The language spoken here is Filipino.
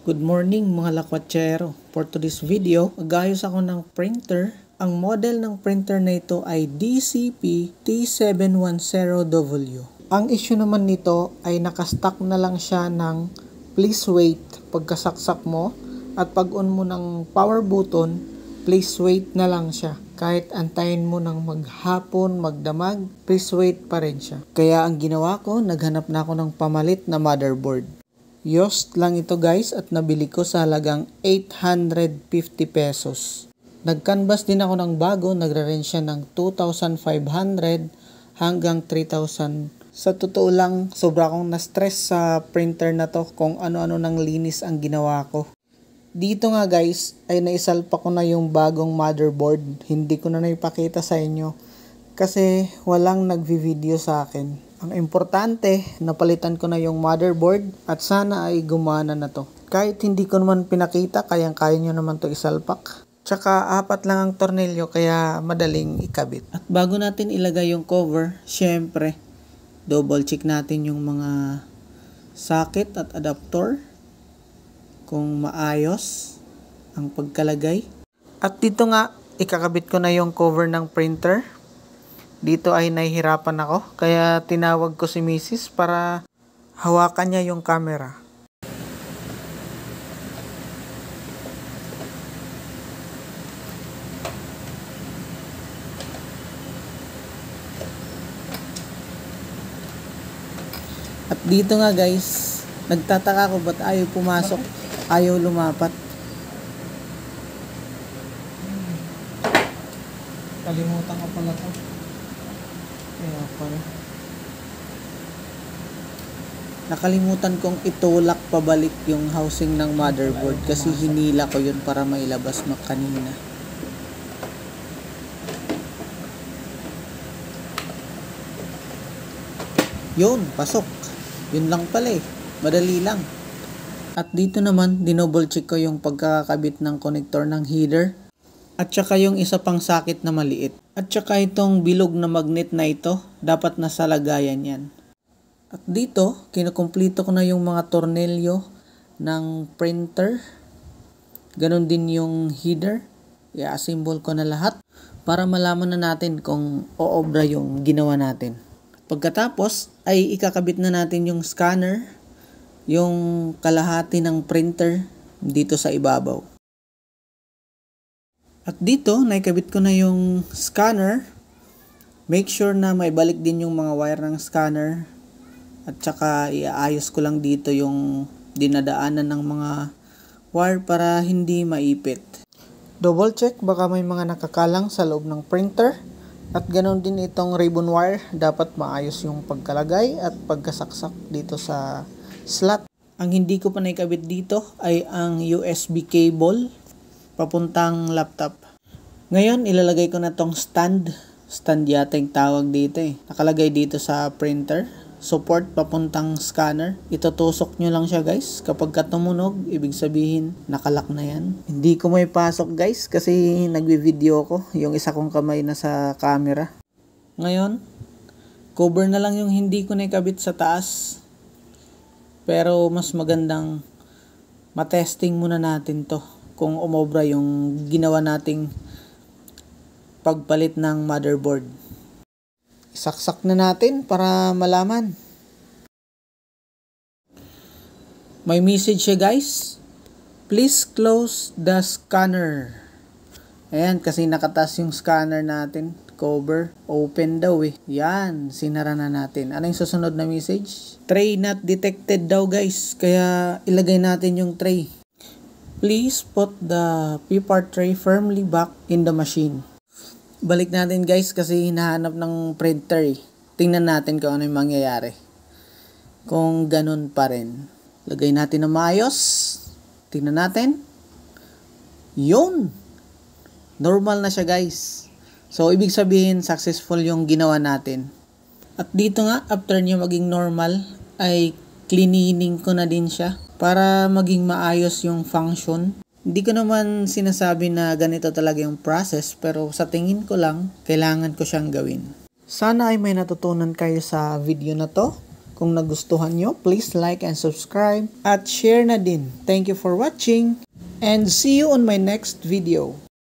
Good morning mga lakwatsero. For today's video, mag-ayos ako ng printer. Ang model ng printer na ito ay DCP T710W. Ang issue naman nito ay nakastock na lang siya ng please wait pagkasaksak mo at pag on mo ng power button, please wait na lang siya. Kahit antayin mo ng maghapon, magdamag, please wait pa rin siya. Kaya ang ginawa ko, naghanap na ako ng pamalit na motherboard. Yost lang ito guys at nabili ko sa halagang 850 pesos. Nag-canvas din ako ng bago, nagre-range siya ng 2,500 hanggang 3,000. Sa totoo lang, sobra akong na-stress sa printer na to kung ano-ano nang linis ang ginawa ko. Dito nga guys, ay naisalpa ko na yung bagong motherboard. Hindi ko na naipakita sa inyo kasi walang nagvi-video sa akin. Ang importante, napalitan ko na yung motherboard at sana ay gumana na to. Kahit hindi ko naman pinakita, kayang-kaya nyo naman to isalpak. Tsaka 4 lang ang tornilyo kaya madaling ikabit. At bago natin ilagay yung cover, syempre, double check natin yung mga socket at adapter kung maayos ang pagkalagay. At dito nga, ikakabit ko na yung cover ng printer. Dito ay nahihirapan ako, kaya tinawag ko si Mrs. para hawakan niya yung camera. At dito nga guys, nagtataka ko ba't ayaw pumasok, ayaw lumapat. Kalimutan ko pala to. Kaya pala. Nakalimutan kong itulak pabalik yung housing ng motherboard kasi hinila ko yun para mailabas kanina. Yun, pasok. Yun lang pala eh. Madali lang. At dito naman, dinouble check ko yung pagkakabit ng connector ng heater. At saka yung isa pang socket na maliit. At saka itong bilog na magnet na ito, dapat nasa lagayan yan. At dito, kinukumplito ko na yung mga tornilyo ng printer. Ganon din yung header. I-assemble ko na lahat para malaman na natin kung oobra yung ginawa natin. Pagkatapos, ay ikakabit na natin yung scanner, yung kalahati ng printer dito sa ibabaw. At dito, naikabit ko na yung scanner. Make sure na may balik din yung mga wire ng scanner. At saka iaayos ko lang dito yung dinadaanan ng mga wire para hindi maipit. Double check, baka may mga nakakalang sa loob ng printer. At ganoon din itong ribbon wire, dapat maayos yung pagkalagay at pagkasaksak dito sa slot. Ang hindi ko pa naikabit dito ay ang USB cable papuntang laptop. Ngayon, ilalagay ko na tong stand. Stand yata yung tawag dito eh. Nakalagay dito sa printer. Support papuntang scanner. Itutusok nyo lang siya guys. Kapag tumunog, ibig sabihin, nakalak na yan. Hindi ko may pasok guys kasi nagvi-video ko. Yung isa kong kamay na sa camera. Ngayon, cover na lang yung hindi ko naikabit sa taas. Pero mas magandang matesting muna natin to. Kung umobra yung ginawa nating pagpalit ng motherboard. Isaksak na natin para malaman. May message siya guys. Please close the scanner. Ayan, kasi nakataas yung scanner natin. Cover. Open daw eh. Yan, sinara na natin. Ano yung susunod na message? Tray not detected daw guys. Kaya ilagay natin yung tray. Please put the P-part tray firmly back in the machine. Balik natin guys kasi hinahanap ng printer eh. Tingnan natin kung ano yung mangyayari. Kung ganun pa rin. Lagay natin na maayos. Tingnan natin. Yun! Normal na siya guys. So ibig sabihin successful yung ginawa natin. At dito nga after niya maging normal ay cleaning ko na din siya para maging maayos yung function. Hindi ko naman sinasabi na ganito talaga yung process pero sa tingin ko lang, kailangan ko siyang gawin. Sana ay may natutunan kayo sa video na to. Kung nagustuhan nyo, please like and subscribe at share na din. Thank you for watching and see you on my next video.